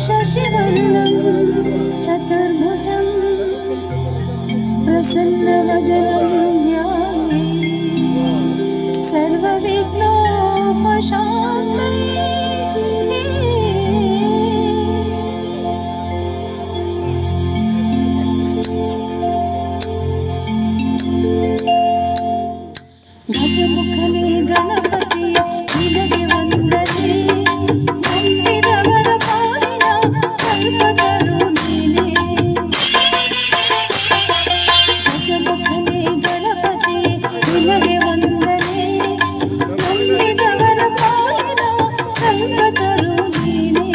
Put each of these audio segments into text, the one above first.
शशिवर्णं चतुर्भुजं प्रसन्नवदनं ध्यायेत् सर्वविघ्नोपशान्तये। गजमुखने गणपति निनगे वंदने, ನಂಬಿದವರ ಪಾಲಿನ ಕಲ್ಪತರು ನೀನೇ। ಗಜಮುಖನೇ ಗಣಪತಿ ನಿನಗೆ ವಂದನೆ, ನಂಬಿದವರ ಪಾಲಿನ ಕಲ್ಪತರು ನೀನೇ।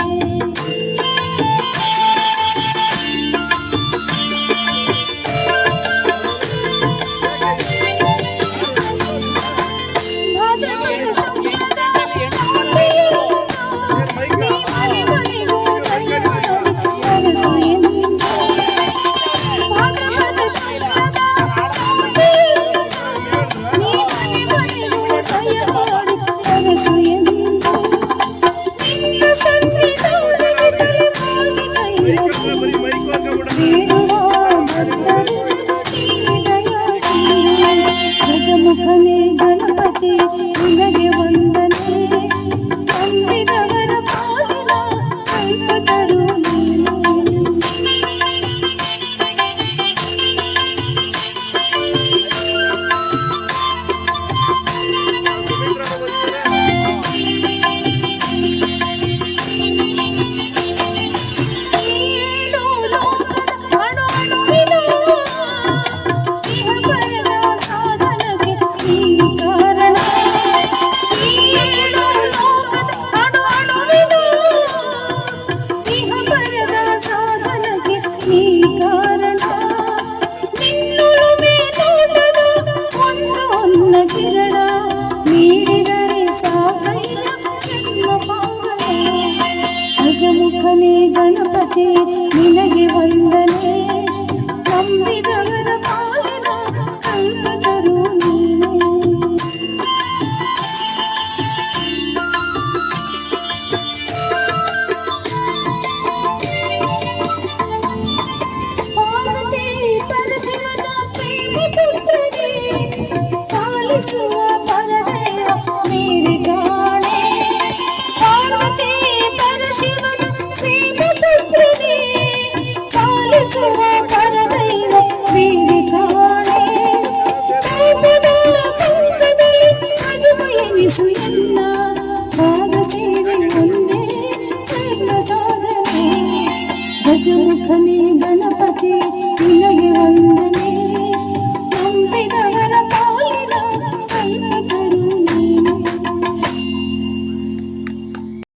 ಗಜಮುಖನೇ ಗಣಪತಿ ನಿನಗೆ ವಂದನೆ, ನಂಬಿದವರ ಪಾಲಿನ ಕಲ್ಪತರು ನೀನೇ। ಗಜಮುಖನೇ ಗಣಪತಿ ನಿನಗೆ ವಂದನೆ, ನಂಬಿದವರ ಪಾಲಿನ ಕಲ್ಪತರು ನೀನೇ। ಪಾರ್ವತಿ ಪರಶಿವನ ಪ್ರೇಮ ಪುತ್ರನೇ, ಪಾಲಿಸುವ ಪರದೈವ ಮೇರೆ ಕಾಣೆ। ಪಾರ್ವತಿ ಪರಶಿವನ ಪ್ರೇಮ ಪುತ್ರನೇ, ಪಾಲಿಸುವ ಪರದೈವ ಮೇರೆ ಕಾಣೆ। ಪಾಪದ ಪಂಕದಲ್ಲಿ ಮಧುಮ ಎನಿಸು ಎನ್ನ, ಪಾದ ಸೇವೆ ಒಂದೇ ಪ್ರಯತ್ನ ಸಾಧನೆ। ಗಜಮುಖನೇ ಗಣಪತಿ